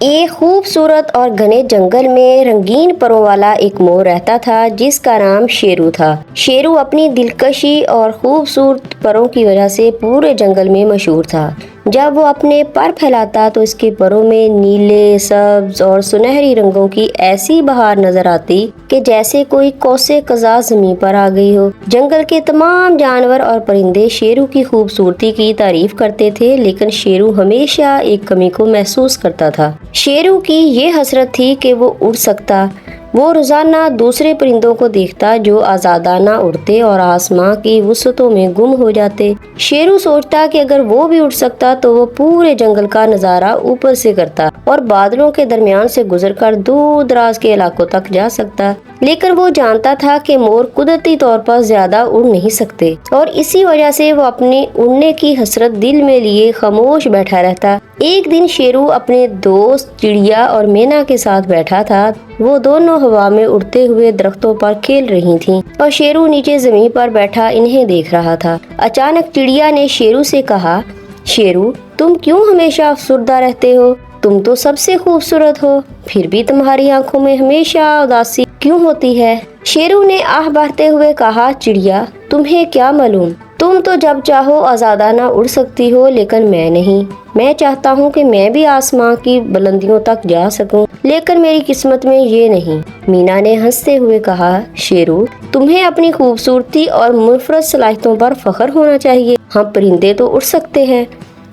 ایک خوبصورت اور گھنے جنگل میں رنگین پروں والا ایک مور رہتا تھا جس کا نام شیرو تھا۔ شیرو اپنی دلکشی اور خوبصورت پروں کی وجہ سے پورے جنگل میں مشہور تھا۔ جب وہ اپنے پر پھیلاتا تو اس کے پروں میں نیلے، سبز اور سنہری رنگوں کی ایسی بہار نظر آتی کہ جیسے کوئی کوسے خزاں زمین پر آ گئی ہو۔ جنگل کے تمام جانور اور پرندے شیرو کی خوبصورتی کی تعریف کرتے تھے، لیکن شیرو ہمیشہ ایک کمی کو محسوس کرتا تھا۔ شیرو کی یہ حسرت تھی کہ وہ اڑ سکتا۔ وہ روزانہ دوسرے پرندوں کو دیکھتا جو آزادانہ اڑتے اور آسمان کی وسعتوں میں گم ہو جاتے۔ شیرو سوچتا کہ اگر وہ بھی اڑ سکتا تو وہ پورے جنگل کا نظارہ اوپر سے کرتا اور بادلوں کے درمیان سے گزر کر دور دراز کے علاقوں تک جا سکتا، لیکن وہ جانتا تھا کہ مور قدرتی طور پر زیادہ اڑ نہیں سکتے اور اسی وجہ سے وہ اپنی اڑنے کی حسرت دل میں لیے خاموش بیٹھا رہتا۔ ایک دن شیرو اپنے دوست چڑیا اور مینا کے ساتھ بیٹھا تھا۔ وہ دونوں ہوا میں اڑتے ہوئے درختوں پر کھیل رہی تھیں اور شیرو نیچے زمین پر بیٹھا انہیں دیکھ رہا تھا۔ اچانک چڑیا نے شیرو سے کہا، شیرو، تم کیوں ہمیشہ افسردہ رہتے ہو؟ تم تو سب سے خوبصورت ہو، پھر بھی تمہاری آنکھوں میں ہمیشہ اداسی کیوں ہوتی ہے؟ شیرو نے آہ بھرتے ہوئے کہا، چڑیا، تمہیں کیا معلوم؟ تم تو جب چاہو آزادانہ اڑ سکتی ہو، لیکن میں نہیں۔ میں چاہتا ہوں کہ میں بھی آسمان کی بلندیوں تک جا سکوں، لیکن میری قسمت میں یہ نہیں۔ مینا نے ہنستے ہوئے کہا، شیرو، تمہیں اپنی خوبصورتی اور منفرد صلاحیتوں پر فخر ہونا چاہیے۔ ہم پرندے تو اڑ سکتے ہیں،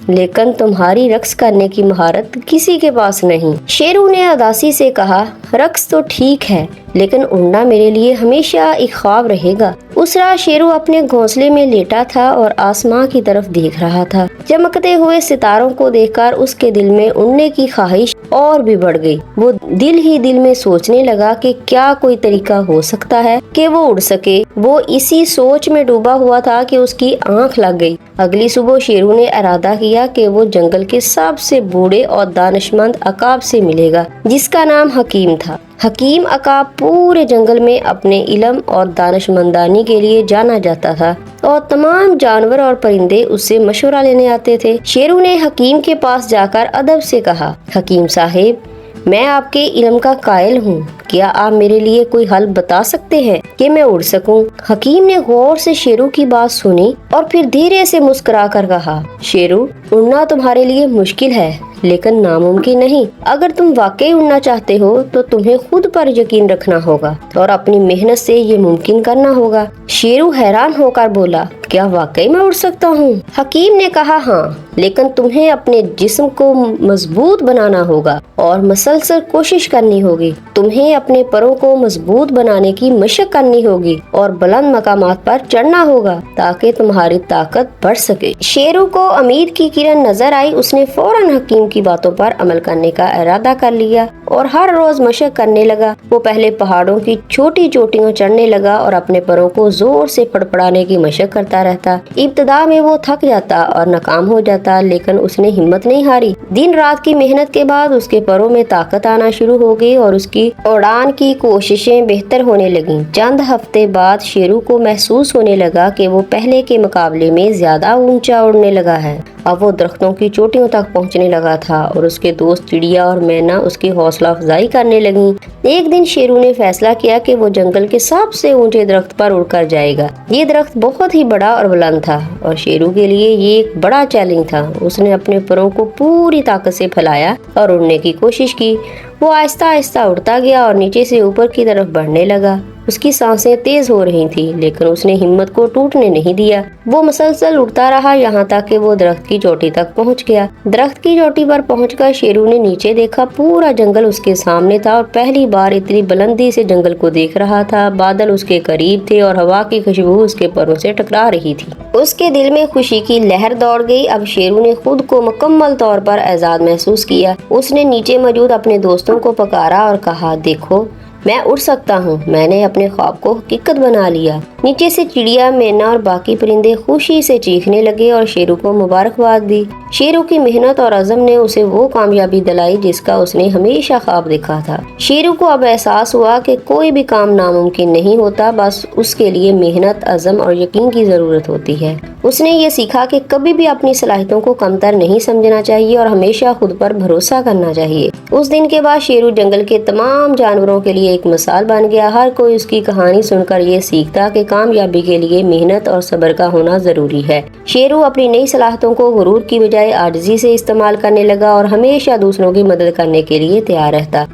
لیکن تمہاری رقص کرنے کی مہارت کسی کے پاس نہیں۔ شیرو نے اداسی سے کہا، رقص تو ٹھیک ہے، لیکن اڑنا میرے لیے ہمیشہ ایک خواب رہے گا۔ اس رات شیرو اپنے گھونسلے میں لیٹا تھا اور آسمان کی طرف دیکھ رہا تھا۔ چمکتے ہوئے ستاروں کو دیکھ کر اس کے دل میں اڑنے کی خواہش اور بھی بڑھ گئی۔ وہ دل ہی دل میں سوچنے لگا کہ کیا کوئی طریقہ ہو سکتا ہے کہ وہ اڑ سکے۔ وہ اسی سوچ میں ڈوبا ہوا تھا کہ اس کی آنکھ لگ گئی۔ اگلی صبح شیرو نے ارادہ کیا کہ وہ جنگل کے سب سے بوڑھے اور دانشمند عقاب سے ملے گا، جس کا نام حکیم تھا۔ حکیم عقاب پورے جنگل میں اپنے علم اور دانشمندانی کے لیے جانا جاتا تھا اور تمام جانور اور پرندے اس سے مشورہ لینے آتے تھے۔ شیرو نے حکیم کے پاس جا کر ادب سے کہا، حکیم صاحب، میں آپ کے علم کا قائل ہوں، کیا آپ میرے لیے کوئی حل بتا سکتے ہیں کہ میں اڑ سکوں؟ حکیم نے غور سے شیرو کی بات سنی اور پھر دھیرے سے مسکرا کر کہا، شیرو، اڑنا تمہارے لیے مشکل ہے لیکن ناممکن نہیں۔ اگر تم واقعی اڑنا چاہتے ہو تو تمہیں خود پر یقین رکھنا ہوگا اور اپنی محنت سے یہ ممکن کرنا ہوگا۔ شیرو حیران ہو کر بولا، کیا واقعی میں اڑ سکتا ہوں؟ حکیم نے کہا، ہاں، لیکن تمہیں اپنے جسم کو مضبوط بنانا ہوگا اور مسلسل کوشش کرنی ہوگی۔ تمہیں اپنے پروں کو مضبوط بنانے کی مشق کرنی ہوگی اور بلند مقامات پر چڑھنا ہوگا تاکہ تمہاری طاقت بڑھ سکے۔ شیرو کو امید کی کرن نظر آئی۔ اس نے فوراً حکیم کی باتوں پر عمل کرنے کا ارادہ کر لیا اور ہر روز مشق کرنے لگا۔ وہ پہلے پہاڑوں کی چھوٹی چوٹیوں چڑھنے لگا اور اپنے پروں کو زور سے پڑپڑانے کی مشق کرتا رہتا۔ ابتدا میں وہ تھک جاتا اور ناکام ہو جاتا، لیکن اس نے ہمت نہیں ہاری۔ دن رات کی محنت کے بعد اس کے پروں میں طاقت آنا شروع ہو گئی اور اس کی اڑان کی کوششیں بہتر ہونے لگیں۔ چند ہفتے بعد شیرو کو محسوس ہونے لگا کہ وہ پہلے کے مقابلے میں زیادہ اونچا اڑنے لگا ہے۔ اب وہ درختوں کی چوٹیوں تک پہنچنے لگا تھا اور اس کے دوست چڑیا اور مینا اس کی حوصلہ افزائی کرنے لگیں۔ ایک دن شیرو نے فیصلہ کیا کہ وہ جنگل کے سب سے اونچے درخت پر اڑ کر جائے گا۔ یہ درخت بہت ہی بڑا اور بلند تھا اور شیرو کے لیے یہ ایک بڑا چیلنج تھا۔ اس نے اپنے پروں کو پوری طاقت سے پھیلایا اور اڑنے کی کوشش کی۔ وہ آہستہ آہستہ اڑتا گیا اور نیچے سے اوپر کی طرف بڑھنے لگا۔ اس کی سانسیں تیز ہو رہی تھیں، لیکن اس نے ہمت کو ٹوٹنے نہیں دیا۔ وہ مسلسل اڑتا رہا یہاں تک کہ وہ درخت کی چوٹی تک پہنچ گیا۔ درخت کی چوٹی پر پہنچ کر شیرو نے نیچے دیکھا، پورا جنگل اس کے سامنے تھا اور پہلی بار اتنی بلندی سے جنگل کو دیکھ رہا تھا۔ بادل اس کے قریب تھے اور ہوا کی خوشبو اس کے پروں سے ٹکرا رہی تھی۔ اس کے دل میں خوشی کی لہر دوڑ گئی۔ اب شیرو نے خود کو مکمل طور پر آزاد محسوس کیا۔ اس نے نیچے موجود اپنے دوستوں کو پکارا اور کہا، دیکھو، میں اڑ سکتا ہوں، میں نے اپنے خواب کو حقیقت بنا لیا۔ نیچے سے چڑیا، مینا اور باقی پرندے خوشی سے چیخنے لگے اور شیرو کو مبارکباد دی۔ شیرو کی محنت اور عزم نے اسے وہ کامیابی دلائی جس کا اس نے ہمیشہ خواب دیکھا تھا۔ شیرو کو اب احساس ہوا کہ کوئی بھی کام ناممکن نہیں ہوتا، بس اس کے لیے محنت، عزم اور یقین کی ضرورت ہوتی ہے۔ اس نے یہ سیکھا کہ کبھی بھی اپنی صلاحیتوں کو کمتر نہیں سمجھنا چاہیے اور ہمیشہ خود پر بھروسہ کرنا چاہیے۔ اس دن کے بعد شیرو جنگل کے تمام جانوروں کے لیے ایک مثال بن گیا۔ ہر کوئی اس کی کہانی سن کر یہ سیکھتا کہ کامیابی کے لیے محنت اور صبر کا ہونا ضروری ہے۔ شیرو اپنی نئی صلاحیتوں کو غرور کی بجائے عاجزی سے استعمال کرنے لگا اور ہمیشہ دوسروں کی مدد کرنے کے لیے تیار رہتا۔